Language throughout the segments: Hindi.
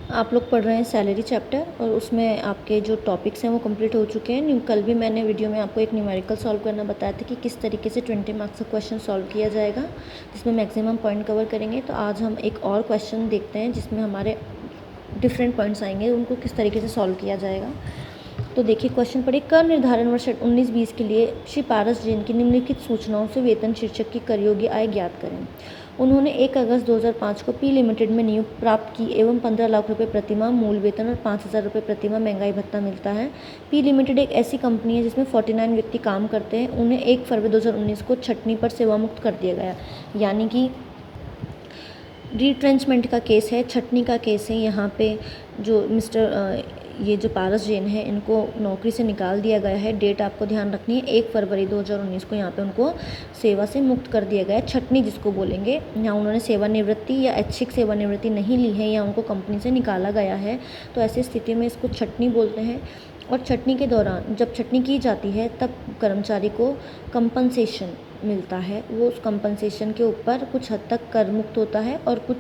आप लोग पढ़ रहे हैं सैलरी चैप्टर और उसमें आपके जो टॉपिक्स हैं वो कंप्लीट हो चुके हैं। कल भी मैंने वीडियो में आपको एक न्यूमेरिकल सॉल्व करना बताया था कि किस तरीके से 20 मार्क्स का क्वेश्चन सॉल्व किया जाएगा, जिसमें मैक्सिमम पॉइंट कवर करेंगे। तो आज हम एक और क्वेश्चन देखते हैं जिसमें हमारे डिफरेंट पॉइंट्स आएंगे, उनको किस तरीके से सॉल्व किया जाएगा। तो देखिए क्वेश्चन पढ़िए। कर निर्धारण वर्ष 19-20 के लिए श्री पारस जैन की निम्नलिखित सूचनाओं से वेतन शीर्षक की कर योग्य आय ज्ञात करें। उन्होंने 1 अगस्त 2005 को पी लिमिटेड में नियुक्ति प्राप्त की एवं 15 लाख रुपए प्रतिमाह मूल वेतन और 5,000 रुपये प्रतिमाह महंगाई भत्ता मिलता है। पी लिमिटेड एक ऐसी कंपनी है जिसमें 49 व्यक्ति काम करते हैं। उन्हें 1 फरवरी 2019 को छटनी पर सेवा मुक्त कर दिया गया, यानी कि रिट्रेंचमेंट का केस है, छटनी का केस है। यहाँ पे जो ये जो पारस जैन है इनको नौकरी से निकाल दिया गया है। डेट आपको ध्यान रखनी है, 1 फरवरी 2019 को यहाँ पे उनको सेवा से मुक्त कर दिया गया है, छटनी जिसको बोलेंगे। यहाँ उन्होंने सेवानिवृत्ति या ऐच्छिक सेवानिवृत्ति नहीं ली है या उनको कंपनी से निकाला गया है, तो ऐसी स्थिति में इसको छटनी बोलते हैं। और छटनी के दौरान जब छटनी की जाती है तब कर्मचारी को कंपनसेशन मिलता है। वो उस कंपनसेशन के ऊपर कुछ हद तक कर मुक्त होता है और कुछ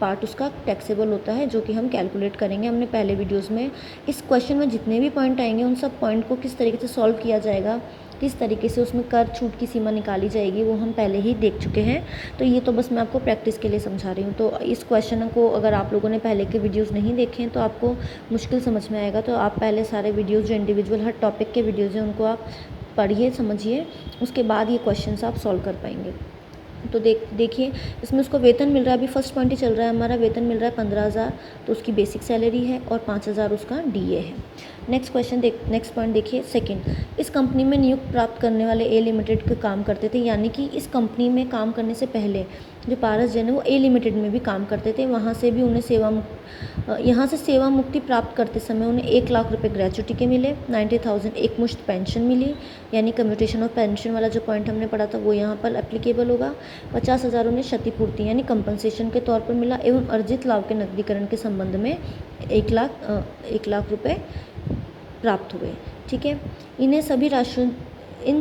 पार्ट उसका टैक्सेबल होता है, जो कि हम कैलकुलेट करेंगे हमने पहले वीडियोस में। इस क्वेश्चन में जितने भी पॉइंट आएंगे उन सब पॉइंट को किस तरीके से सॉल्व किया जाएगा, किस तरीके से उसमें कर छूट की सीमा निकाली जाएगी, वो हम पहले ही देख चुके हैं। तो ये तो बस मैं आपको प्रैक्टिस के लिए समझा रही हूँ। तो इस क्वेश्चन को अगर आप लोगों ने पहले के वीडियोज़ नहीं देखे हैं तो आपको मुश्किल समझ में आएगा। तो आप पहले सारे वीडियोज़ जो इंडिविजुअल हर टॉपिक के वीडियोज़ हैं उनको आप पढ़िए, समझिए, उसके बाद ये क्वेश्चंस आप सॉल्व कर पाएंगे। तो देखिए इसमें उसको वेतन मिल रहा है, अभी फर्स्ट पॉइंट ही चल रहा है हमारा, वेतन मिल रहा है 15,000, तो उसकी बेसिक सैलरी है और 5,000 उसका डीए है। नेक्स्ट पॉइंट देखिए सेकंड। इस कंपनी में नियुक्त प्राप्त करने वाले ए लिमिटेड के काम करते थे, यानी कि इस कंपनी में काम करने से पहले जो पारस जैन है वो ए लिमिटेड में भी काम करते थे। वहाँ से भी उन्हें यहाँ से सेवा मुक्ति प्राप्त करते समय उन्हें 1 लाख रुपए ग्रेच्युटी के मिले, 90,000 एक मुश्त पेंशन मिली, यानी कम्यूटेशन ऑफ पेंशन वाला जो पॉइंट हमने पढ़ा था वो यहाँ पर एप्लीकेबल होगा। 50,000 उन्हें क्षतिपूर्ति यानी कंपनसेशन के तौर पर मिला एवं अर्जित लाभ के नकदीकरण के संबंध में 1 लाख रुपए प्राप्त हुए। ठीक है, इन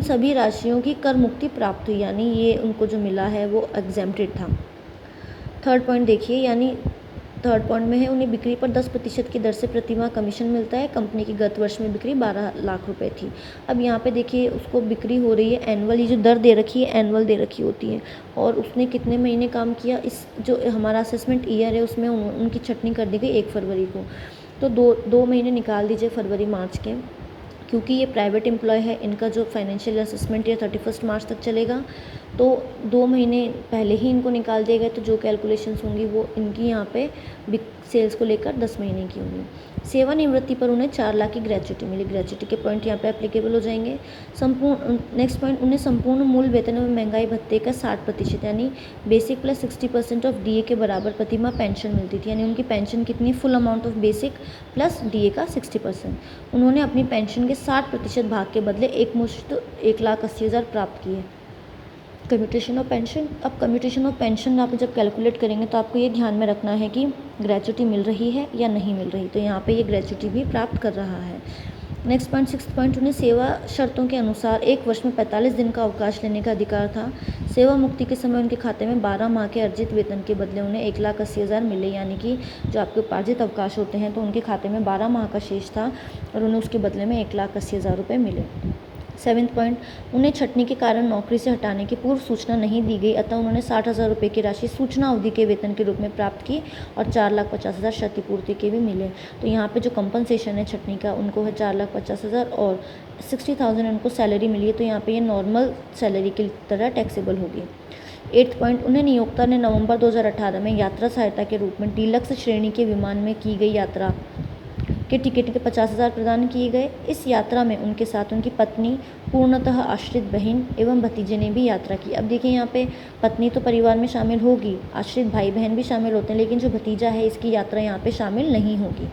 सभी राशियों की कर मुक्ति प्राप्त हुई, यानी ये उनको जो मिला है वो एग्जेम्प्टेड था। थर्ड पॉइंट देखिए, यानी थर्ड पॉइंट में है उन्हें बिक्री पर 10% की दर से प्रतिमाह कमीशन मिलता है। कंपनी की गत वर्ष में बिक्री 12 लाख रुपए थी। अब यहाँ पे देखिए उसको बिक्री हो रही है एनुअल, ये जो दर दे रखी है एनुअल दे रखी होती है, और उसने कितने महीने काम किया, इस जो हमारा असेसमेंट ईयर है उसमें उनकी छटनी कर दी गई 1 फरवरी को। तो दो महीने निकाल दीजिए फरवरी मार्च के, क्योंकि ये प्राइवेट एम्प्लॉय है, इनका जो फाइनेंशियल असेसमेंट ईयर 31 मार्च तक चलेगा, तो 2 महीने पहले ही इनको निकाल दिए गए। तो जो कैलकुलेशंस होंगी वो इनकी यहाँ पे सेल्स को लेकर 10 महीने की होंगी। सेवानिवृत्ति पर उन्हें 4 लाख की ग्रेच्युटी मिली। ग्रेच्युटी के पॉइंट यहाँ पे एप्लीकेबल हो जाएंगे। नेक्स्ट पॉइंट, उन्हें संपूर्ण मूल वेतन एवं महंगाई भत्ते का 60% यानी बेसिक प्लस 60% ऑफ डीए के बराबर प्रतिमाह पेंशन मिलती थी। यानी उनकी पेंशन कितनी, full amount of basic plus DA का 60%। उन्होंने अपनी पेंशन के 60% भाग के बदले एक मुश्त 1,80,000 प्राप्त किए। कम्यूटेशन ऑफ पेंशन, अब कम्यूटेशन ऑफ पेंशन आप जब कैलकुलेट करेंगे तो आपको ये ध्यान में रखना है कि ग्रेच्युटी मिल रही है या नहीं मिल रही। तो यहाँ पे ये ग्रेच्युटी भी प्राप्त कर रहा है। नेक्स्ट पॉइंट, 6th पॉइंट, उन्हें सेवा शर्तों के अनुसार 1 वर्ष में 45 दिन का अवकाश लेने का अधिकार था। सेवा मुक्ति के समय उनके खाते में 12 माह के अर्जित वेतन के बदले उन्हें 1,80,000 मिले, यानी कि जो आपके उपार्जित अवकाश होते हैं तो उनके खाते में 12 माह का शेष था और उन्हें उसके बदले में 1,80,000 रुपये मिले। 7th पॉइंट, उन्हें छटनी के कारण नौकरी से हटाने की पूर्व सूचना नहीं दी गई, अतः उन्होंने 60,000 रुपये की राशि सूचना अवधि के वेतन के रूप में प्राप्त की और 4,50,000 क्षतिपूर्ति के भी मिले। तो यहाँ पे जो कंपनसेशन है छटनी का उनको है 4,50,000 और 60,000 उनको सैलरी मिली है, तो यहाँ पे ये नॉर्मल सैलरी की तरह टैक्सेबल होगी। 8th पॉइंट, उन्हें नियोक्ता ने नवंबर 2018 में यात्रा सहायता के रूप में डीलक्स श्रेणी के विमान में की गई यात्रा के टिकट के 50,000 प्रदान किए गए। इस यात्रा में उनके साथ उनकी पत्नी, पूर्णतः आश्रित बहन एवं भतीजे ने भी यात्रा की। अब देखिए यहाँ पे पत्नी तो परिवार में शामिल होगी, आश्रित भाई बहन भी शामिल होते हैं, लेकिन जो भतीजा है इसकी यात्रा यहाँ पे शामिल नहीं होगी।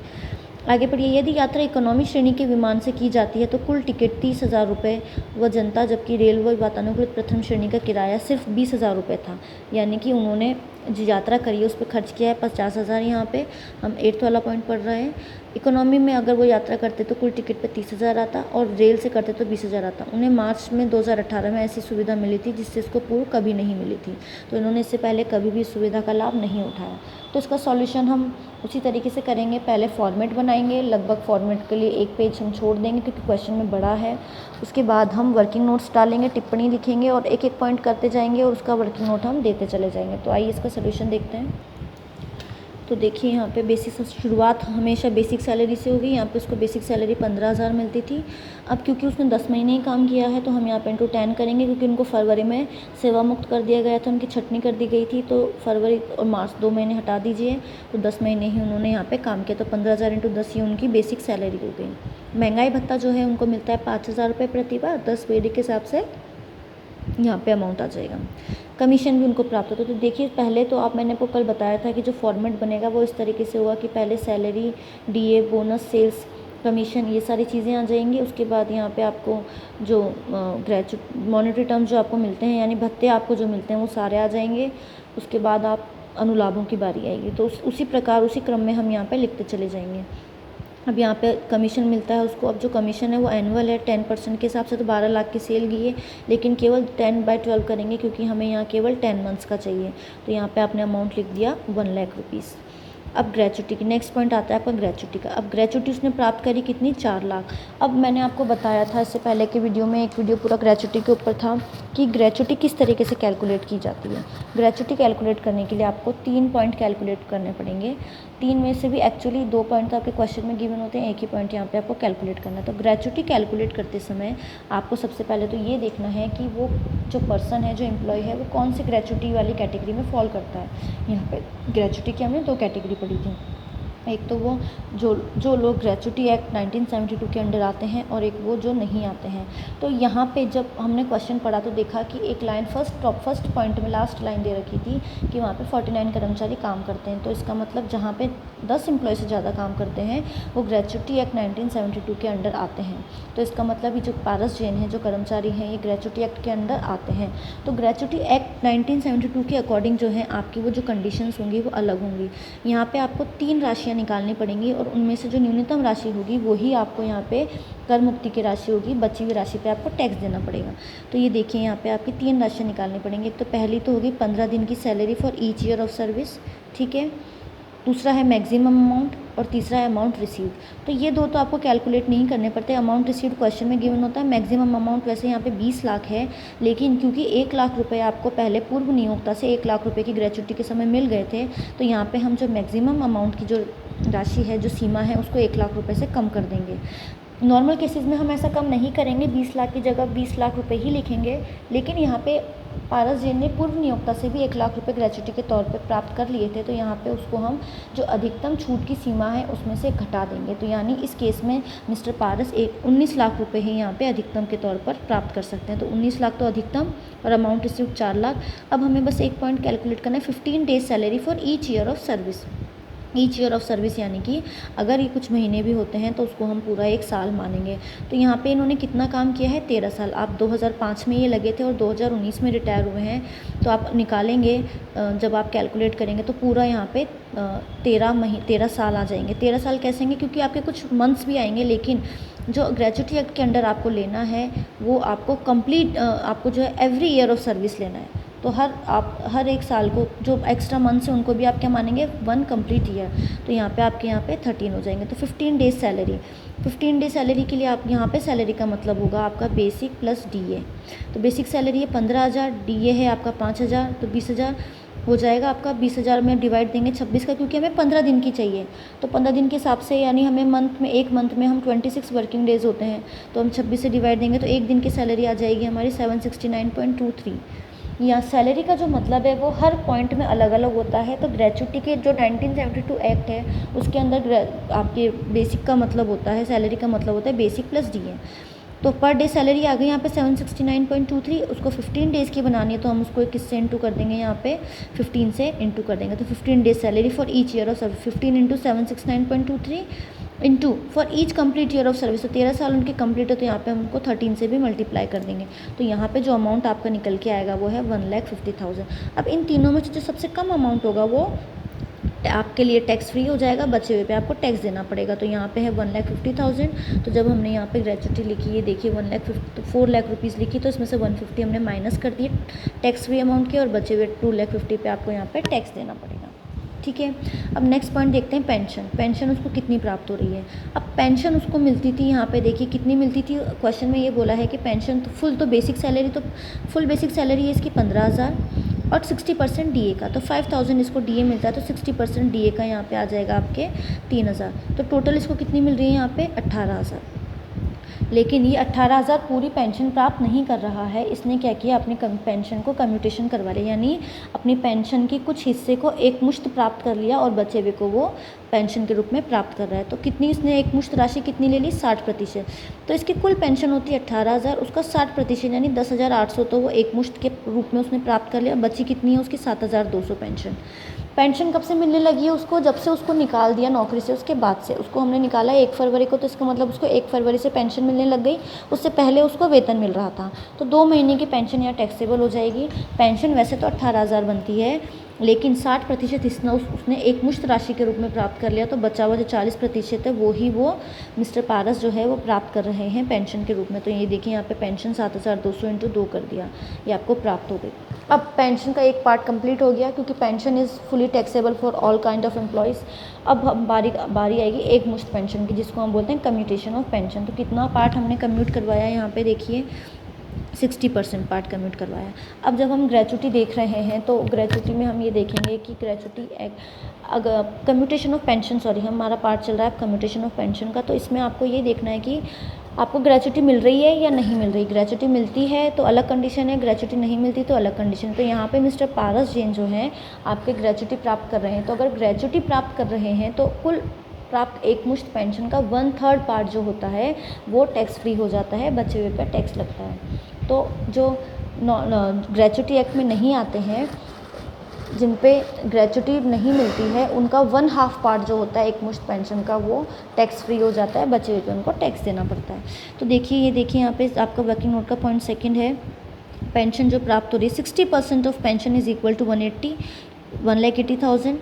आगे पढ़िए, यदि यात्रा इकोनॉमी श्रेणी के विमान से की जाती है तो कुल टिकट 30,000 रुपये व जनता, जबकि रेलवे वातानुकूलित प्रथम श्रेणी का किराया सिर्फ 20,000 रुपये था। यानी कि उन्होंने जो यात्रा करी है उस पर खर्च किया है 50,000। यहाँ पे हम 8th वाला पॉइंट पढ़ रहे हैं। इकोनॉमी में अगर वो यात्रा करते तो कुल टिकट पे 30,000 आता और रेल से करते तो 20,000 आता। उन्हें मार्च में 2018 में ऐसी सुविधा मिली थी जिससे इसको पूर्व कभी नहीं मिली थी, तो इन्होंने इससे पहले कभी भी इस सुविधा का लाभ नहीं उठाया। तो इसका सॉल्यूशन हम उसी तरीके से करेंगे। पहले फॉर्मेट बनाएंगे, लगभग फॉर्मेट के लिए एक पेज हम छोड़ देंगे क्योंकि क्वेश्चन में बड़ा है। उसके बाद हम वर्किंग नोट्स डालेंगे, टिप्पणी लिखेंगे और एक एक पॉइंट करते जाएंगे और उसका वर्किंग नोट हम देते चले जाएंगे। तो आइए इसका सोल्यूशन देखते हैं। तो देखिए यहाँ पे बेसिक शुरुआत हमेशा बेसिक सैलरी से होगी। यहाँ पे उसको बेसिक सैलरी 15,000 मिलती थी। अब क्योंकि उसने 10 महीने ही काम किया है तो हम यहाँ पे इंटू 10 करेंगे, क्योंकि उनको फरवरी में सेवा मुक्त कर दिया गया था, उनकी छटनी कर दी गई थी। तो फरवरी और मार्च 2 महीने हटा दीजिए, तो 10 महीने ही उन्होंने यहाँ पे काम किया। तो 15,000 इंटू 10 ये उनकी बेसिक सैलरी हो गई। महंगाई भत्ता जो है उनको मिलता है 5,000 रुपये प्रति बार, 10 वेडी के हिसाब से यहाँ पे अमाउंट आ जाएगा। कमीशन भी उनको प्राप्त होता है। तो देखिए पहले तो मैंने आपको कल बताया था कि जो फॉर्मेट बनेगा वो इस तरीके से होगा कि पहले salary, DA, bonus, sales, commission, ये सारी चीज़ें आ जाएंगी। उसके बाद यहाँ पे आपको जो मॉनेटरी टर्म जो आपको मिलते हैं, यानी भत्ते आपको जो मिलते हैं वो सारे आ जाएंगे। उसके बाद आप अनुलाभों की बारी आएगी। तो उसी प्रकार उसी क्रम में हम यहाँ पे लिखते चले जाएंगे। अब यहाँ पे कमीशन मिलता है उसको। अब जो कमीशन है वो एनुअल है, 10% के हिसाब से। तो 12 लाख की सेल की है, लेकिन केवल 10/12 करेंगे क्योंकि हमें यहाँ केवल 10 मंथ्स का चाहिए। तो यहाँ पे आपने अमाउंट लिख दिया 1 लाख रुपीज़। अब ग्रेचुटी की नेक्स्ट पॉइंट आता है आपका ग्रेचुटी का। अब ग्रेचुटी उसने प्राप्त करी कितनी, 4 लाख। अब मैंने आपको बताया था इससे पहले के वीडियो में, एक वीडियो पूरा ग्रेचुटी के ऊपर था कि ग्रेचुटी किस तरीके से कैलकुलेट की जाती है। ग्रेचुटी कैलकुलेट करने के लिए आपको 3 पॉइंट कैलकुलेट करने पड़ेंगे। 3 में से भी एक्चुअली 2 पॉइंट तो आपके क्वेश्चन में गिवन होते हैं, एक ही पॉइंट यहाँ पे आपको कैलकुलेट करना है। तो ग्रेचुटी कैलकुलेट करते समय आपको सबसे पहले तो ये देखना है कि वो जो पर्सन है, जो एम्प्लॉय है, वो कौन सी ग्रेचुटी वाली कैटेगरी में फॉल करता है। यहाँ पे ग्रेचुटी की हमने 2 कैटेगरी पढ़ी थी। एक तो वो जो लोग ग्रेचुटी एक्ट 1972 के अंडर आते हैं और एक वो जो नहीं आते हैं। तो यहाँ पे जब हमने क्वेश्चन पढ़ा तो देखा कि एक लाइन फर्स्ट पॉइंट में लास्ट लाइन दे रखी थी कि वहाँ पे 49 कर्मचारी काम करते हैं। तो इसका मतलब जहाँ पे 10 एम्प्लॉय से ज़्यादा काम करते हैं वो ग्रेचुटी एक्ट 1972 के अंडर आते हैं। तो इसका मतलब ये जो पारस जैन है, जो कर्मचारी हैं, ये ग्रेचुटी एक्ट के अंडर आते हैं। तो ग्रेचुटी एक्ट 1972 के अकॉर्डिंग जो है आपकी वो जो कंडीशंस होंगी वो अलग होंगी। यहाँ पे आपको 3 राशियाँ निकालनी पड़ेंगी और उनमें से जो न्यूनतम राशि होगी वही आपको यहाँ पे कर मुक्ति की राशि होगी। बची हुई राशि पे आपको टैक्स देना पड़ेगा। तो ये देखिए यहाँ पे आपकी 3 राशियाँ निकालनी पड़ेंगी। तो पहली तो होगी 15 दिन की salary for each year of service, ठीक है। दूसरा है मैक्सिमम अमाउंट और तीसरा है अमाउंट रिसीव। तो ये 2 तो आपको कैलकुलेट नहीं करने पड़ते। अमाउंट रिसीव क्वेश्चन में गिवन होता है। मैक्सिमम अमाउंट वैसे यहाँ पे 20 लाख है, लेकिन क्योंकि 1 लाख रुपए आपको पहले पूर्व नियोक्ता से 1 लाख रुपए की ग्रेचुटी के समय मिल गए थे, तो यहाँ पे हम जो मैक्सिमम अमाउंट की जो राशि है, जो सीमा है, उसको 1 लाख रुपये से कम कर देंगे। नॉर्मल केसेस में हम ऐसा कम नहीं करेंगे, 20 लाख की जगह 20 लाख रुपए ही लिखेंगे। लेकिन यहाँ पे पारस जैन ने पूर्व नियोक्ता से भी 1 लाख रुपए ग्रेचुटी के तौर पे प्राप्त कर लिए थे। तो यहाँ पे उसको हम जो अधिकतम छूट की सीमा है उसमें से घटा देंगे। तो यानी इस केस में मिस्टर पारस 19 लाख रुपए ही यहाँ पे अधिकतम के तौर पर प्राप्त कर सकते हैं। तो 19 लाख तो अधिकतम और अमाउंट रिसीव 4 लाख। अब हमें बस एक पॉइंट कैलकुलेट करना है, 15 days salary for each year of service. Each year of service यानी कि अगर ये कुछ महीने भी होते हैं तो उसको हम पूरा 1 साल मानेंगे। तो यहाँ पे इन्होंने कितना काम किया है, 13 साल। आप 2005 में ये लगे थे और 2019 में रिटायर हुए हैं। तो आप निकालेंगे, जब आप कैलकुलेट करेंगे तो पूरा यहाँ पे 13 साल आ जाएंगे। 13 साल कैसे आएंगे, क्योंकि आपके कुछ मंथ्स भी आएंगे, लेकिन जो ग्रेचुटी एक्ट के अंडर आपको लेना है वो आपको कंप्लीट आपको जो है एवरी ईयर ऑफ सर्विस लेना है। तो हर 1 साल को जो एक्स्ट्रा मंथ्स हैं उनको भी आप क्या मानेंगे, 1 कंप्लीट ईयर। तो यहाँ पे आपके यहाँ पे 13 हो जाएंगे। तो 15 डेज सैलरी, 15 डेज सैलरी के लिए आप यहाँ पे सैलरी का मतलब होगा आपका बेसिक प्लस डीए। तो बेसिक सैलरी है 15,000, डीए है आपका 5,000, तो 20,000 हो जाएगा आपका। 20,000 में डिवाइड देंगे 26 का, क्योंकि हमें 15 दिन की चाहिए। तो 15 दिन के हिसाब से यानी हमें एक मंथ में हम 26 वर्किंग डेज होते हैं, तो हम 26 से डिवाइड देंगे तो एक दिन की सैलरी आ जाएगी हमारी 769.23। या सैलरी का जो मतलब है वो हर पॉइंट में अलग अलग होता है। तो ग्रेचुटी के जो 1972 एक्ट है उसके अंदर आपके बेसिक का मतलब होता है, सैलरी का मतलब होता है बेसिक प्लस डीए। तो पर डे सैलरी आ गई यहाँ पे 769.23। उसको 15 डेज़ की बनानी है तो हम उसको किससे इंटू कर देंगे, यहाँ पे 15 से इंटू कर देंगे। तो 15 days salary for each year of service, 15 into 769.23 into for each complete year of service. तो 13 साल उनके कंप्लीट है तो यहाँ पे हम उनको 13 से भी मल्टीप्लाई कर देंगे। तो यहाँ पे जो अमाउंट आपका निकल के आएगा वो है 1,50,000। अब इन तीनों में जो सबसे कम अमाउंट होगा वो आपके लिए टैक्स फ्री हो जाएगा, बचे हुए पे आपको टैक्स देना पड़ेगा। तो यहाँ पे है 1,50,000। तो जब हमने यहाँ पे ग्रेचुटी लिखी है, देखिए 4 लाख रुपीज़ लिखी, तो इसमें से 150 हमने माइनस कर दिए टैक्स फ्री अमाउंट के, और बचे हुए 2,50,000 पे आपको यहाँ पे टैक्स देना पड़ेगा। ठीक है। अब नेक्स्ट पॉइंट देखते हैं पेंशन। पेंशन उसको कितनी प्राप्त हो रही है। अब पेंशन उसको मिलती थी, यहाँ पे देखिए कितनी मिलती थी। क्वेश्चन में ये बोला है कि पेंशन तो फुल, तो बेसिक सैलरी, तो फुल बेसिक सैलरी है इसकी 15,000 और 60% डीए का, तो 5,000 इसको डीए मिलता है, तो 60% डीए का यहाँ पे आ जाएगा आपके 3,000। तो टोटल इसको कितनी मिल रही है यहाँ पे 18,000। लेकिन ये 18,000 पूरी पेंशन प्राप्त नहीं कर रहा है। इसने क्या किया, अपनी पेंशन को कम्यूटेशन करवा लिया, यानी अपनी पेंशन के कुछ हिस्से को एक मुश्त प्राप्त कर लिया और बचे हुए को वो पेंशन के रूप में प्राप्त कर रहा है। तो कितनी इसने एक मुश्त राशि कितनी ले ली, 60%। तो इसकी कुल पेंशन होती है 18,000, उसका 60% यानी 10,800 तो वो एक मुश्त के रूप में उसने प्राप्त कर लिया। बची कितनी है उसकी 7,200 पेंशन। पेंशन कब से मिलने लगी है उसको, जब से उसको निकाल दिया नौकरी से, उसके बाद से। उसको हमने निकाला 1 फरवरी को, तो इसका मतलब उसको 1 फरवरी से पेंशन मिलने लग गई। उससे पहले उसको वेतन मिल रहा था, तो 2 महीने की पेंशन यहाँ टैक्सेबल हो जाएगी। पेंशन वैसे तो 18,000 बनती है, लेकिन 60% हिस्सा उसने एक मुश्त राशि के रूप में प्राप्त कर लिया, तो बचा हुआ जो 40% है वो मिस्टर पारस जो है वो प्राप्त कर रहे हैं पेंशन के रूप में। तो ये देखिए यहाँ पे पेंशन 7,200 × 2 कर दिया, ये आपको प्राप्त हो गई। अब पेंशन का एक पार्ट कंप्लीट हो गया, क्योंकि pension is fully taxable for all kind of employees. अब हम बारी आएगी एक मुश्त पेंशन की, जिसको हम बोलते हैं कम्यूटेशन ऑफ पेंशन। तो कितना पार्ट हमने कम्यूट करवाया, यहाँ पे देखिए 60% पार्ट कम्यूट करवाया। अब जब हम ग्रेचुटी देख रहे हैं, तो ग्रेचुटी में हम ये देखेंगे कि ग्रेचुटी अगर कम्यूटेशन ऑफ पेंशन, हमारा पार्ट चल रहा है कम्यूटेशन ऑफ पेंशन का। तो इसमें आपको ये देखना है कि आपको ग्रेचुटी मिल रही है या नहीं मिल रही। ग्रेचुटी मिलती है तो अलग कंडीशन है, ग्रेचुटी नहीं मिलती तो अलग कंडीशन। तो यहाँ पे मिस्टर पारस जैन जो हैं आपके ग्रेचुटी प्राप्त कर रहे हैं। तो अगर ग्रेचुटी प्राप्त कर रहे हैं तो कुल प्राप्त एक मुश्त पेंशन का 1/3 पार्ट जो होता है वो टैक्स फ्री हो जाता है, बचे हुए पर टैक्स लगता है। तो जो ग्रेचुटी एक्ट में नहीं आते हैं, जिन पे ग्रेचुटी नहीं मिलती है, उनका 1/2 पार्ट जो होता है एक मुश्त पेंशन का वो टैक्स फ्री हो जाता है, बचे हुए पे उनको टैक्स देना पड़ता है। तो देखिए यहाँ पे आपका वर्किंग नोट का पॉइंट सेकंड है, पेंशन जो प्राप्त हो रही है 60% of pension is equal to 1,80,000।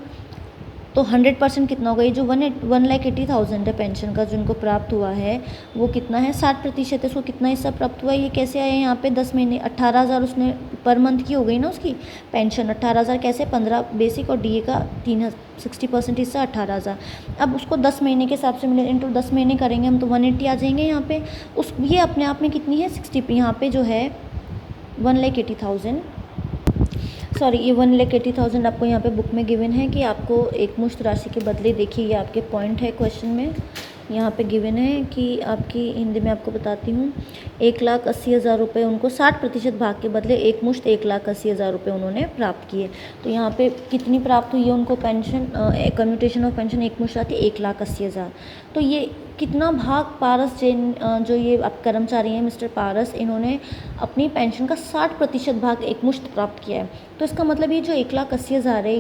तो 100% कितना होगा, ये जो 1,80,000 है पेंशन का जो उनको प्राप्त हुआ है वो कितना है, 60% है। उसको कितना हिस्सा प्राप्त हुआ है, ये कैसे आया यहाँ पे 10 महीने 18,000 उसने पर मंथ की हो गई ना उसकी पेंशन। 18,000 कैसे, 15 बेसिक और डीए का 60% हिस्सा 18,000। अब उसको 10 महीने के हिसाब से मिले, इंटू 10 महीने करेंगे हम तो 180 आ जाएंगे यहाँ पे। ये अपने आप में कितनी है 60, यहाँ पे जो है 1,80,000, ये 1,80,000 आपको यहाँ पे बुक में गिवन है कि आपको एक मुश्त राशि के बदले, देखिए ये आपके पॉइंट है क्वेश्चन में, यहाँ पे गिवन है कि आपकी हिंदी में आपको बताती हूँ, 1,80,000 रुपये उनको 60% भाग के बदले एक मुश्त 1,80,000 रुपये उन्होंने प्राप्त किए। तो यहाँ पे कितनी प्राप्त हुई है उनको पेंशन, कम्यूटेशन ऑफ पेंशन एक मुश्त आती है 1,80,000। तो ये कितना भाग पारस जैन जो ये आप कर्मचारी हैं मिस्टर पारस, इन्होंने अपनी पेंशन का 60% भाग एक मुश्त प्राप्त किया है। तो इसका मतलब ये जो 1,80,000 है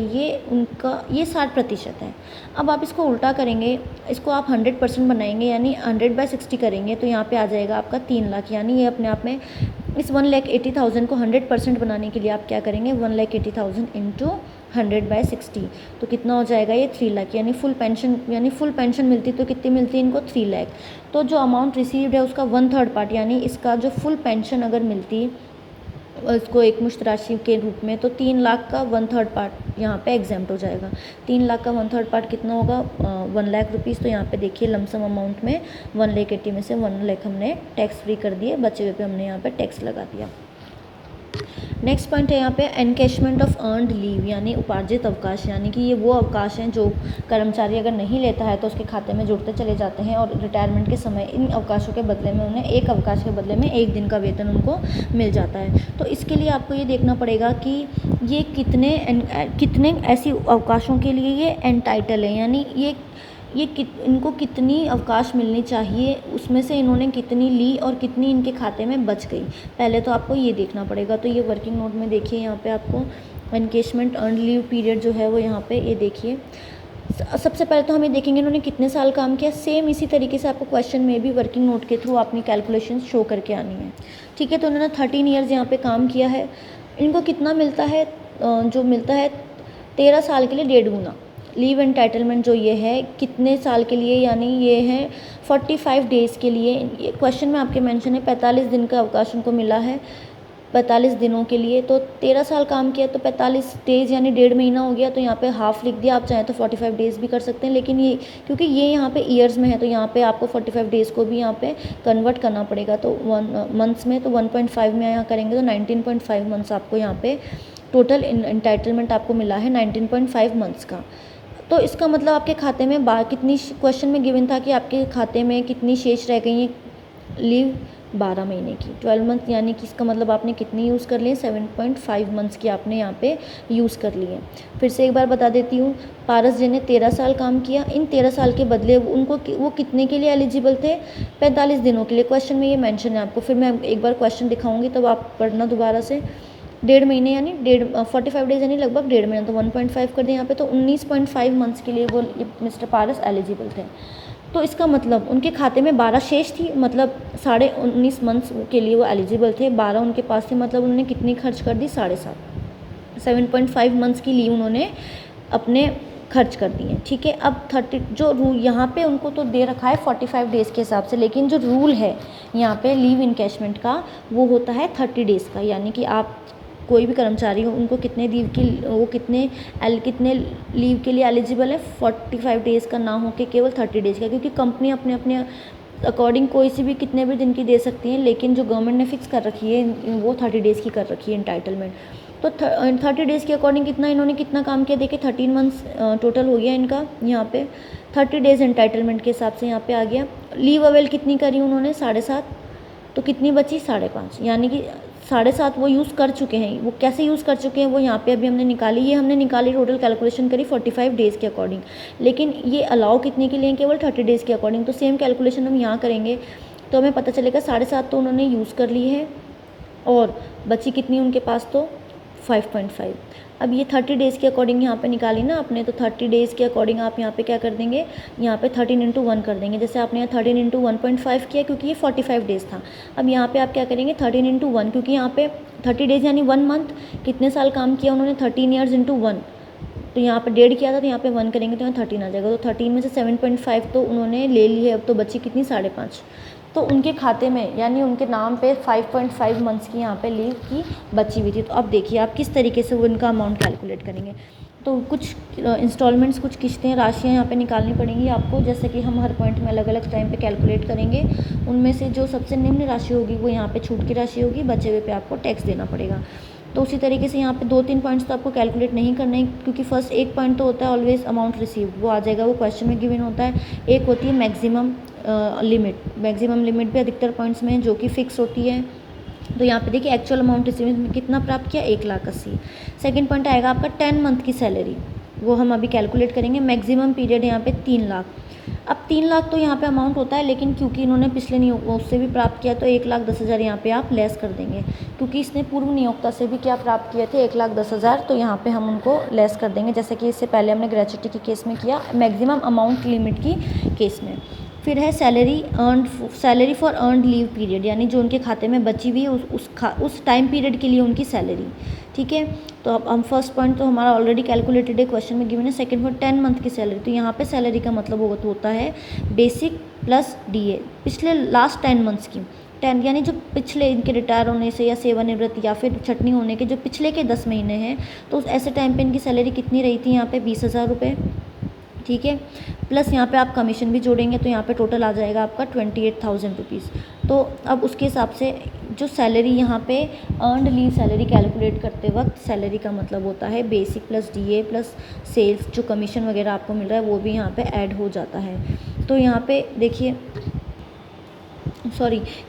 ये 60% है। अब आप इसको उल्टा करेंगे, इसको आप 100% बनाएंगे, यानी 100/60 करेंगे, तो यहाँ पे आ जाएगा आपका 3 लाख। यानी ये अपने आप में इस 1,80,000 को 100% बनाने के लिए आप क्या करेंगे, 1,80,000 × 100/60, तो कितना हो जाएगा ये 3 लाख। यानी फुल पेंशन मिलती तो कितनी मिलती है इनको 3 लाख। तो जो अमाउंट रिसीव्ड है उसका 1/3 पार्ट, यानी इसका जो फुल पेंशन अगर मिलती इसको एक मुश्त राशि के रूप में, तो 3 लाख का 1/3 पार्ट यहाँ पे एग्जाम्प्ट हो जाएगा। 3 लाख का 1/3 पार्ट कितना होगा, 1 लाख रुपीज़। तो यहाँ पे देखिए लमसम अमाउंट में 1,80,000 में से 1 लाख हमने टैक्स फ्री कर दिए, बचे हुए पे हमने यहाँ पे टैक्स लगा दिया। नेक्स्ट पॉइंट है यहाँ पे एनकैशमेंट ऑफ अर्नड लीव, यानी उपार्जित अवकाश। यानी कि ये वो अवकाश हैं जो कर्मचारी अगर नहीं लेता है तो उसके खाते में जुड़ते चले जाते हैं, और रिटायरमेंट के समय इन अवकाशों के बदले में उन्हें एक अवकाश के बदले में 1 दिन का वेतन उनको मिल जाता है। तो इसके लिए आपको ये देखना पड़ेगा कि ये कितने ऐसी अवकाशों के लिए ये एंटाइटल है, यानी इनको कितनी अवकाश मिलनी चाहिए, उसमें से इन्होंने कितनी ली और कितनी इनके खाते में बच गई, पहले तो आपको ये देखना पड़ेगा। तो ये वर्किंग नोट में देखिए यहाँ पे आपको एनकेशमेंट अर्नड लीव पीरियड जो है वो यहाँ पे ये देखिए। सबसे पहले तो हम ये देखेंगे इन्होंने कितने साल काम किया। सेम इसी तरीके से आपको क्वेश्चन में भी वर्किंग नोट के थ्रू अपनी कैलकुलेशन शो करके आनी है, ठीक है। तो उन्होंने 13 ईयर्स यहाँ पे काम किया है। इनको कितना मिलता है, जो मिलता है 13 साल के लिए 1.5 गुना। लीव एंटाइटलमेंट जो ये है कितने साल के लिए, यानी ये है 45 डेज़ के लिए। क्वेश्चन में आपके मेंशन है 45 दिन का अवकाश उनको मिला है 45 दिनों के लिए। तो 13 साल काम किया तो 45 डेज़ यानी 1.5 महीना हो गया, तो यहाँ पे हाफ लिख दिया। आप चाहें तो 45 डेज़ भी कर सकते हैं, लेकिन ये क्योंकि ये यहाँ पे ईयर्स में है तो यहाँ पे आपको 45 डेज़ को भी यहाँ पे कन्वर्ट करना पड़ेगा। तो 1 मंथ्स में तो 1.5 में यहाँ करेंगे तो 19.5 मंथ्स आपको यहाँ पे टोटल इंटाइटलमेंट आपको मिला है 19.5 मंथ्स का। तो इसका मतलब आपके खाते में कितनी, क्वेश्चन में गिवन था कि आपके खाते में कितनी शेष रह गई है लीव, 12 महीने की, 12 मंथ, यानी कि इसका मतलब आपने कितनी यूज़ कर ली है, 7.5 मंथ्स की आपने यहाँ पे यूज़ कर ली है। फिर से एक बार बता देती हूँ, पारस जी ने 13 साल काम किया, इन 13 साल के बदले उनको वो कितने के लिए एलिजिबल थे, 45 दिनों के लिए। क्वेश्चन में ये मेंशन है आपको, फिर मैं एक बार क्वेश्चन दिखाऊंगी तब आप पढ़ना दोबारा से। 1.5 महीने यानी 45 डेज यानी लगभग 1.5 महीना, तो 1.5 कर दें यहाँ पे, तो 19.5 मंथ्स के लिए वो मिस्टर पारस एलिजिबल थे। तो इसका मतलब उनके खाते में 12 शेष थी, मतलब 19.5 मंथ्स के लिए वो एलिजिबल थे, 12 उनके पास थे, मतलब उन्होंने कितनी खर्च कर दी, 7.5, 7.5 मंथ्स की लीव उन्होंने अपने खर्च कर दिए। ठीक है, अब 30 जो रूल यहाँ पे उनको तो दे रखा है 45 डेज़ के हिसाब से, लेकिन जो रूल है यहाँ पे लीव इनकैशमेंट का वो होता है 30 डेज़ का। यानी कि आप कोई भी कर्मचारी हो उनको कितने लीव की, वो कितने लीव के लिए एलिजिबल है, 45 डेज़ का ना हो के केवल 30 डेज़ का, क्योंकि कंपनी अपने अपने अकॉर्डिंग कोई सी भी कितने भी दिन की दे सकती है, लेकिन जो गवर्नमेंट ने फिक्स कर रखी है वो 30 डेज़ की कर रखी है इंटाइटलमेंट। तो 30 डेज़ के अकॉर्डिंग इन्होंने कितना काम किया, देखिए 13 मंथ्स टोटल हो गया इनका यहाँ पे, 30 डेज़ इंटाइटलमेंट के हिसाब से यहाँ पे आ गया। लीव अवेल कितनी करी उन्होंने, 7.5, तो कितनी बची, 5.5, यानी कि 7.5 वो यूज़ कर चुके हैं। वो कैसे यूज़ कर चुके हैं वो यहाँ पे अभी हमने निकाली, ये हमने निकाली टोटल कैलकुलेशन करी 45 डेज़ के अकॉर्डिंग, लेकिन ये अलाउ कितने के लिए, केवल 30 डेज़ के अकॉर्डिंग। तो सेम कैलकुलेशन हम यहाँ करेंगे तो हमें पता चलेगा 7.5 तो उन्होंने यूज़ कर ली है और बची कितनी उनके पास, तो 5.5। अब ये 30 डेज़ के अकॉर्डिंग यहाँ पे निकाली ना आपने, तो 30 डेज़ के अकॉर्डिंग आप यहाँ पे क्या कर देंगे, यहाँ पे 13 × 1 कर देंगे। जैसे आपने यहाँ 13 × 1.5 किया क्योंकि ये 45 डेज़ था। अब यहाँ पे आप क्या करेंगे, 13 × 1, क्योंकि यहाँ पे 30 डेज़ यानी 1 मंथ, कितने साल काम किया उन्होंने, 13 ईयर्स × 1, तो यहाँ पे 1.5 किया था तो यहाँ पे 1 करेंगे तो यहाँ 13 आ जाएगा। तो 13 में से 7.5 तो उन्होंने ले ली है, अब तो बची कितनी, 5.5। तो उनके खाते में यानी उनके नाम पे 5.5 मंथ्स की यहाँ पे लीव की बची हुई थी। तो अब देखिए आप किस तरीके से वो इनका अमाउंट कैलकुलेट करेंगे। तो कुछ इंस्टॉलमेंट्स, कुछ किस्तें, राशियाँ यहाँ पे निकालनी पड़ेंगी आपको, जैसे कि हम हर पॉइंट में अलग अलग टाइम पे कैलकुलेट करेंगे। उनमें से जो सबसे निम्न राशि होगी वो यहाँ पे छूट की राशि होगी, बचे हुए पे आपको टैक्स देना पड़ेगा। तो उसी तरीके से यहाँ पे 2-3 पॉइंट्स तो आपको कैलकुलेट नहीं करने हैं, क्योंकि फर्स्ट एक पॉइंट तो होता है ऑलवेज अमाउंट रिसीव, वो आ जाएगा, वो क्वेश्चन में गिवन होता है। एक होती है मैक्सिमम लिमिट, मैक्सिमम लिमिट भी अधिकतर पॉइंट्स में जो कि फिक्स होती है। तो यहाँ पे देखिए एक्चुअल अमाउंट रिसीव में कितना प्राप्त किया, 1,80,000। सेकंड पॉइंट आएगा आपका 10 मंथ की सैलरी, वो हम अभी कैलकुलेट करेंगे। मैक्सिमम पीरियड यहाँ पे 3 लाख। अब 3 लाख तो यहाँ पे अमाउंट होता है, लेकिन क्योंकि इन्होंने पिछले नियोक्ता उससे भी प्राप्त किया तो 1,10,000 यहाँ पे आप लेस कर देंगे, क्योंकि इसने पूर्व नियोक्ता से भी क्या प्राप्त किए थे, 1,10,000, तो यहाँ पे हम उनको लेस कर देंगे, जैसे कि इससे पहले हमने ग्रेच्युटी के केस में किया, मैक्सिमम अमाउंट लिमिट की केस में। फिर है salary for earned leave period, यानी जो उनके खाते में बची हुई है उस टाइम पीरियड के लिए उनकी सैलरी। ठीक है, तो अब हम फर्स्ट पॉइंट तो हमारा ऑलरेडी कैलकुलेटेड है, क्वेश्चन में गिवन है। सेकंड पॉइंट 10 मंथ की सैलरी, तो यहाँ पे सैलरी का मतलब होता है बेसिक प्लस डीए पिछले लास्ट 10 मंथ्स की। 10 यानी जो पिछले इनके रिटायर होने से या सेवानिवृत्ति या फिर छटनी होने के जो पिछले के 10 महीने हैं, तो ऐसे टाइम पे इनकी सैलरी कितनी रही थी, यहाँ पे 20,000 रुपये। ठीक है, प्लस यहाँ पे आप कमीशन भी जोड़ेंगे तो यहाँ पे टोटल आ जाएगा आपका 28,000 रुपीज़। तो अब उसके हिसाब से जो सैलरी यहाँ पे अर्नड लीव सैलरी कैलकुलेट करते वक्त सैलरी का मतलब होता है basic plus DA plus sales, जो कमीशन वगैरह आपको मिल रहा है वो भी यहाँ पे ऐड हो जाता है। तो यहाँ पे देखिए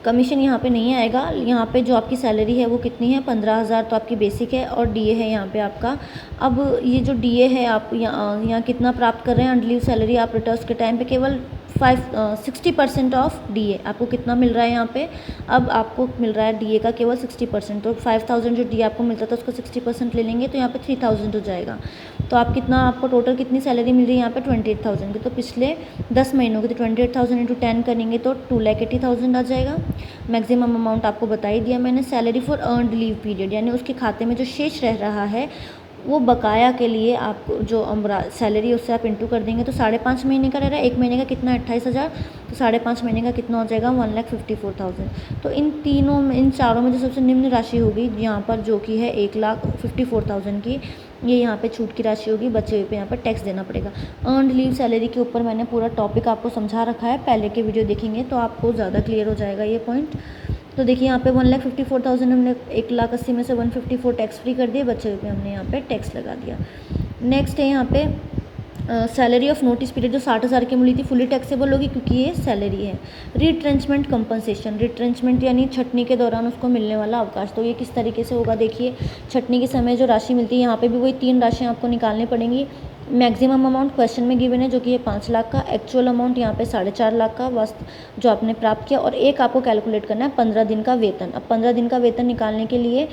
कमीशन यहाँ पे नहीं आएगा, यहाँ पे जो आपकी सैलरी है वो कितनी है, 15,000 तो आपकी बेसिक है और डीए है यहाँ पे आपका। अब ये जो डीए है आप यहाँ कितना प्राप्त कर रहे हैं, अर्नड लीव सैलरी आप रिटर्न्स के टाइम पे केवल 60% ऑफ डीए आपको कितना मिल रहा है यहाँ पे, अब आपको मिल रहा है डीए का केवल 60%। तो 5,000 जो डीए आपको मिलता था उसको 60% ले लेंगे तो यहाँ पे 3,000 हो जाएगा। तो आप आपको टोटल कितनी सैलरी मिल रही है यहाँ पे 28,000 की। तो पिछले 10 महीनों की तो 28,000 × 10 करेंगे तो 2,80,000 आ जाएगा। मैक्सिमम अमाउंट आपको बता ही दिया मैंने। Salary for earned leave period, यानी उसके खाते में जो शेष रह रहा है वो बकाया के लिए आपको जो सैलरी उससे आप इंटू कर देंगे तो 5.5 महीने का रह रहा है। 1 महीने का कितना 28,000, तो 5.5 महीने का कितना हो जाएगा 1,54,000। तो इन चारों में जो सबसे निम्न राशि होगी यहाँ पर जो कि है 1,54,000 की, ये यहाँ पे छूट की राशि होगी, बचे हुए पे यहाँ पर टैक्स देना पड़ेगा। अर्नड लीव सैलरी के ऊपर मैंने पूरा टॉपिक आपको समझा रखा है, पहले के वीडियो देखेंगे तो आपको ज़्यादा क्लियर हो जाएगा ये पॉइंट। तो देखिए यहाँ पे 1,54,000 हमने 1,80,000 में से 154 टैक्स फ्री कर दिए, बचे हुए पे हमने यहाँ पे टैक्स लगा दिया। नेक्स्ट है यहाँ पे सैलरी ऑफ नोटिस पीरियड जो 60,000 की मिली थी फुली टैक्सेबल होगी क्योंकि ये सैलरी है। रिट्रेंचमेंट कंपनसेशन, रिट्रेंचमेंट यानी छटनी के दौरान उसको मिलने वाला अवकाश, तो ये किस तरीके से होगा देखिए। छटनी के समय जो राशि मिलती है यहाँ पे भी वही 3 राशियाँ आपको निकालनी पड़ेंगी। मैक्सिमम अमाउंट क्वेश्चन में गिवन है जो कि ये 5 लाख का, एक्चुअल अमाउंट यहाँ पे 4.5 लाख का वस्त जो आपने प्राप्त किया, और एक आपको कैलकुलेट करना है 15 दिन का वेतन। अब 15 दिन का वेतन निकालने के लिए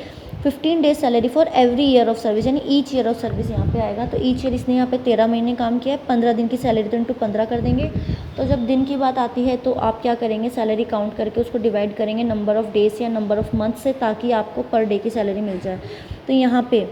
15 days salary for every year of service, यानी ईच ईयर ऑफ सर्विस यहाँ पे आएगा। तो ईच ईयर इसने यहाँ पे 13 महीने काम किया है, 15 दिन की सैलरी तो इंटू 15 कर देंगे। तो जब दिन की बात आती है तो आप क्या करेंगे, सैलरी काउंट करके उसको डिवाइड करेंगे नंबर ऑफ डेज या नंबर ऑफ मंथ से, ताकि आपको पर डे की सैलरी मिल जाए। तो यहाँ पे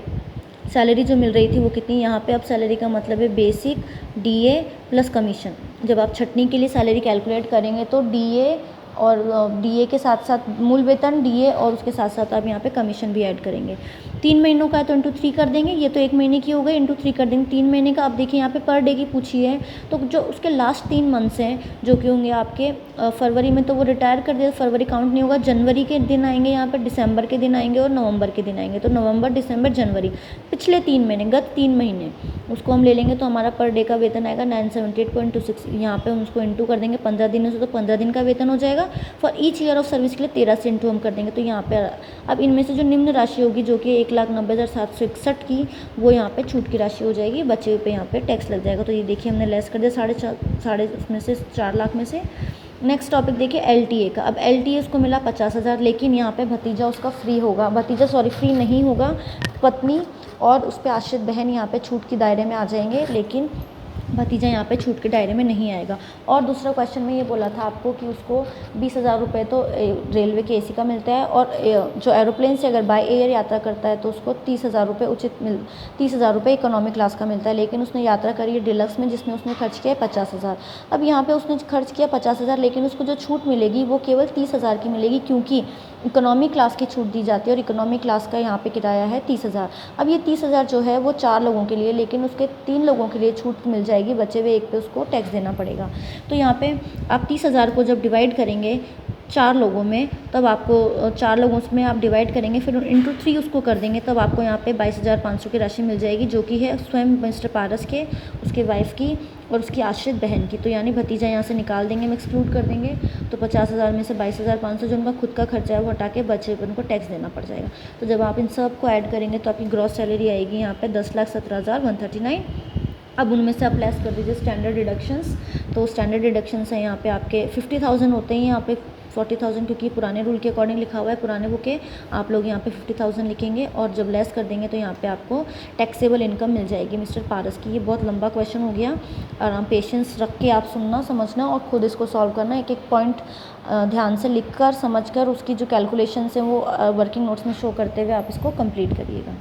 सैलरी जो मिल रही थी वो कितनी, यहाँ पे अब सैलरी का मतलब है बेसिक, डीए प्लस कमीशन। जब आप छटनी के लिए सैलरी कैलकुलेट करेंगे तो डीए और डीए के साथ साथ मूल वेतन, डीए और उसके साथ साथ आप यहाँ पे कमीशन भी ऐड करेंगे। 3 महीनों का है तो इंटू 3 कर देंगे, ये तो 1 महीने की हो गई, इंटू 3 कर देंगे। 3 महीने का अब देखिए यहाँ पे पर डे की पूछी है, तो जो उसके लास्ट 3 मंथ्स हैं जो कि होंगे आपके फरवरी में, तो वो रिटायर कर दिया, फरवरी काउंट नहीं होगा। जनवरी के दिन आएंगे यहाँ पर, दिसंबर के दिन आएंगे और नवंबर के दिन आएंगे। तो नवंबर, दिसंबर, जनवरी, पिछले 3 महीने, गत 3 महीने उसको हम ले लेंगे तो हमारा पर डे का वेतन आएगा 978.26। यहाँ पे हम उसको इंटू कर देंगे 15 दिनों से, तो 15 दिन का वेतन हो जाएगा। For each year of service के लिए 13 से इंटू हम कर देंगे। तो यहाँ पे अब इनमें से जो निम्न राशि होगी जो कि 1,90,761 की, वो यहाँ पे छूट की राशि हो जाएगी, बचे हुए पे यहाँ पे टैक्स लग जाएगा। तो ये देखिए हमने लेस कर दिया साढ़े उसमें से 4 लाख में से। नेक्स्ट टॉपिक देखिए एलटीए का। अब एलटीए उसको मिला 50,000, लेकिन यहाँ पे भतीजा उसका फ्री होगा, फ्री नहीं होगा, पत्नी और उस पर आश्रित बहन यहाँ पे छूट के दायरे में आ जाएंगे, लेकिन भतीजा यहाँ पे छूट के दायरे में नहीं आएगा। और दूसरा क्वेश्चन में ये बोला था आपको कि उसको 20,000 रुपये तो रेलवे के एसी का मिलता है, और जो एरोप्लेन से अगर बाय एयर यात्रा करता है तो उसको 30,000 रुपये 30,000 रुपये इकोनॉमिक क्लास का मिलता है। लेकिन उसने यात्रा करी है डिलक्स में, जिसमें उसने खर्च किया है 50,000। अब यहाँ पे उसने खर्च किया 50,000, लेकिन उसको जो छूट मिलेगी वो केवल 30,000 की मिलेगी, क्योंकि इकोनॉमी क्लास की छूट दी जाती है और इकोनॉमी क्लास का यहाँ पे किराया है 30,000। अब ये 30,000 जो है वो 4 लोगों के लिए, लेकिन उसके 3 लोगों के लिए छूट मिल जाएगी, बचे हुए एक पे उसको टैक्स देना पड़ेगा। तो यहाँ पे आप 30,000 को जब डिवाइड करेंगे 4 लोगों में, तब आपको 4 लोगों में आप डिवाइड करेंगे, फिर इंटू 3 उसको कर देंगे, तब आपको यहाँ पे 22,500 की राशि मिल जाएगी, जो कि है स्वयं मिस्टर पारस के, उसके वाइफ की और उसकी आश्रित बहन की। तो यानी भतीजा यहाँ से निकाल देंगे, हम एक्सक्लूड कर देंगे। तो 50,000 में से 22,500 जो उनका खुद का खर्चा है वो हटा के बचे पर उनको टैक्स देना पड़ जाएगा। तो जब आप इन सब को ऐड करेंगे तो आपकी ग्रॉस सैलरी आएगी यहाँ पे 10,17,139। अब उनमें से आप लेस कर दीजिए स्टैंडर्ड डिडक्शंस। तो स्टैंडर्ड डिडक्शंस हैं यहाँ पे आपके 50,000 होते हैं, यहाँ पे 40,000 क्योंकि पुराने रूल के अकॉर्डिंग लिखा हुआ है, पुराने बुक के आप लोग यहाँ पे 50,000 लिखेंगे, और जब लेस कर देंगे तो यहाँ पे आपको टैक्सेबल इनकम मिल जाएगी मिस्टर पारस की। ये बहुत लंबा क्वेश्चन हो गया, आराम पेशेंस रख के आप सुनना, समझना और खुद इसको सॉल्व करना, एक एक पॉइंट ध्यान से लिख कर समझ कर उसकी जो कैलकुलेशन है वो वर्किंग नोट्स में शो करते हुए आप इसको कंप्लीट करिएगा।